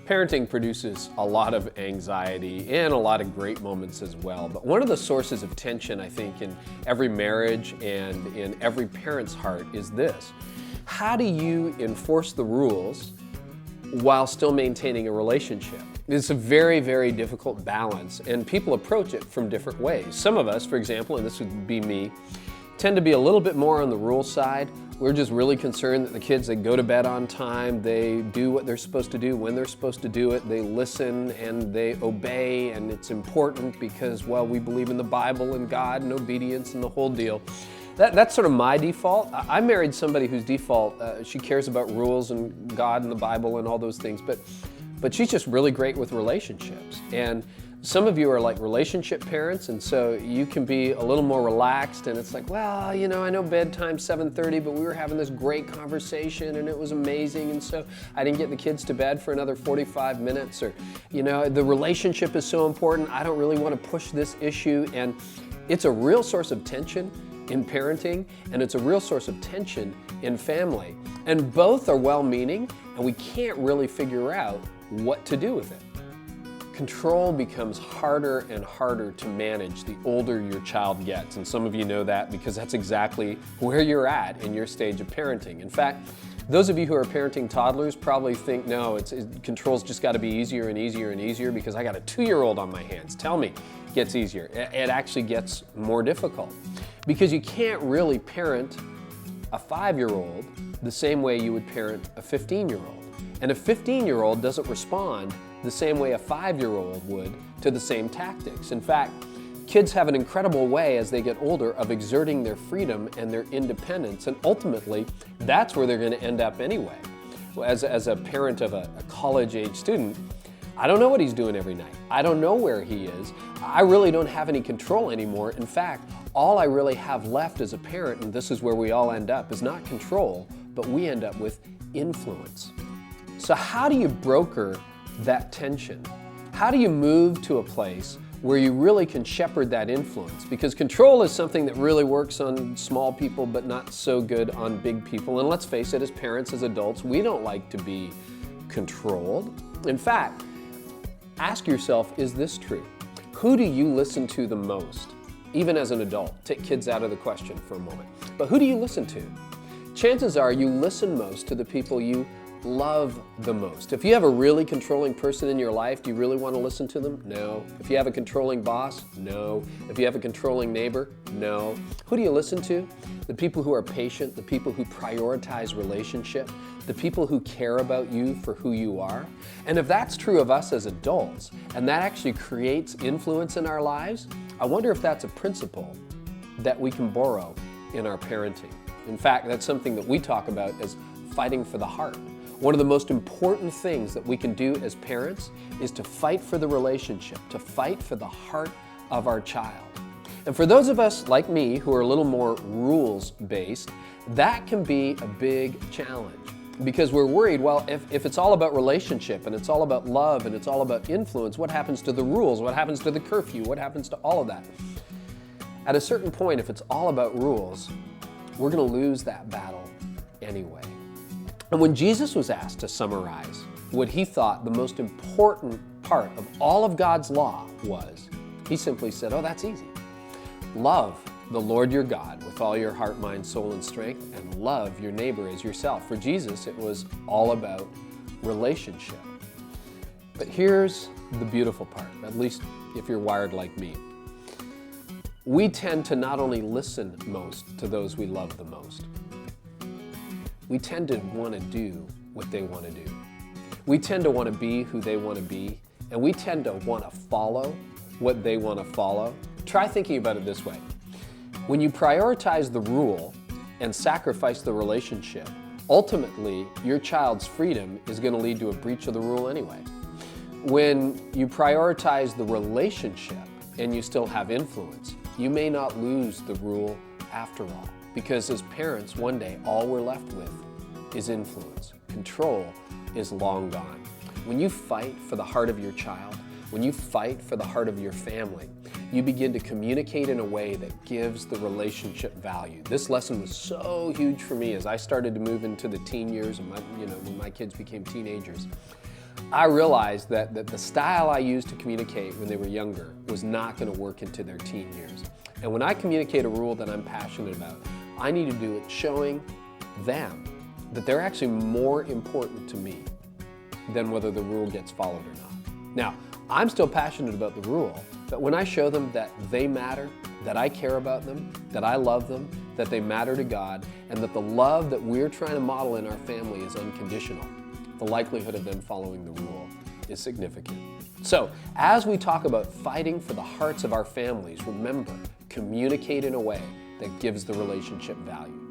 Parenting produces a lot of anxiety and a lot of great moments as well. But one of the sources of tension, I think, in every marriage and in every parent's heart is this. How do you enforce the rules while still maintaining a relationship? It's a very, very difficult balance, and people approach it from different ways. Some of us, for example, and this would be me, tend to be a little bit more on the rule side. We're just really concerned that the kids, they go to bed on time, they do what they're supposed to do when they're supposed to do it, they listen and they obey, and it's important because, well, we believe in the Bible and God and obedience and the whole deal. That's sort of my default. I married somebody whose default, she cares about rules and God and the Bible and all those things, but she's just really great with relationships. And some of you are like relationship parents, and so you can be a little more relaxed, and it's like, well, you know, I know bedtime's 7:30, but we were having this great conversation and it was amazing, and so I didn't get the kids to bed for another 45 minutes, or, you know, the relationship is so important, I don't really want to push this issue. And it's a real source of tension in parenting, and it's a real source of tension in family. And both are well-meaning, and we can't really figure out what to do with it. Control becomes harder and harder to manage the older your child gets, and some of you know that because that's exactly where you're at in your stage of parenting. In fact, those of you who are parenting toddlers probably think, no, control's just got to be easier and easier and easier because I got a 2-year-old on my hands. Tell me, it gets easier. It actually gets more difficult because you can't really parent a 5-year-old the same way you would parent a 15-year-old. And a 15-year-old doesn't respond the same way a 5-year-old would to the same tactics. In fact, kids have an incredible way as they get older of exerting their freedom and their independence, and ultimately, that's where they're going to end up anyway. As a parent of a college-age student, I don't know what he's doing every night. I don't know where he is. I really don't have any control anymore. In fact, all I really have left as a parent, and this is where we all end up, is not control, but we end up with influence. So how do you broker that tension? How do you move to a place where you really can shepherd that influence? Because control is something that really works on small people but not so good on big people. And let's face it, as parents, as adults, we don't like to be controlled. In fact, ask yourself, is this true? Who do you listen to the most? Even as an adult, take kids out of the question for a moment. But who do you listen to? Chances are you listen most to the people you love the most. If you have a really controlling person in your life, do you really want to listen to them? No. If you have a controlling boss? No. If you have a controlling neighbor? No. Who do you listen to? The people who are patient, the people who prioritize relationship, the people who care about you for who you are. And if that's true of us as adults, and that actually creates influence in our lives, I wonder if that's a principle that we can borrow in our parenting. In fact, that's something that we talk about as fighting for the heart. One of the most important things that we can do as parents is to fight for the relationship, to fight for the heart of our child. And for those of us like me who are a little more rules-based, that can be a big challenge because we're worried, well, if it's all about relationship and it's all about love and it's all about influence, what happens to the rules? What happens to the curfew? What happens to all of that? At a certain point, if it's all about rules, we're going to lose that battle anyway. And when Jesus was asked to summarize what he thought the most important part of all of God's law was, he simply said, oh, that's easy. Love the Lord your God with all your heart, mind, soul, and strength, and love your neighbor as yourself. For Jesus, it was all about relationship. But here's the beautiful part, at least if you're wired like me. We tend to not only listen most to those we love the most, we tend to want to do what they want to do. We tend to want to be who they want to be, and we tend to want to follow what they want to follow. Try thinking about it this way. When you prioritize the rule and sacrifice the relationship, ultimately your child's freedom is going to lead to a breach of the rule anyway. When you prioritize the relationship and you still have influence, you may not lose the rule after all. Because as parents, one day, all we're left with is influence. Control is long gone. When you fight for the heart of your child, when you fight for the heart of your family, you begin to communicate in a way that gives the relationship value. This lesson was so huge for me as I started to move into the teen years and when my kids became teenagers. I realized that the style I used to communicate when they were younger was not going to work into their teen years. And when I communicate a rule that I'm passionate about, I need to do it showing them that they're actually more important to me than whether the rule gets followed or not. Now, I'm still passionate about the rule, but when I show them that they matter, that I care about them, that I love them, that they matter to God, and that the love that we're trying to model in our family is unconditional, the likelihood of them following the rule is significant. So, as we talk about fighting for the hearts of our families, remember, communicate in a way that gives the relationship value.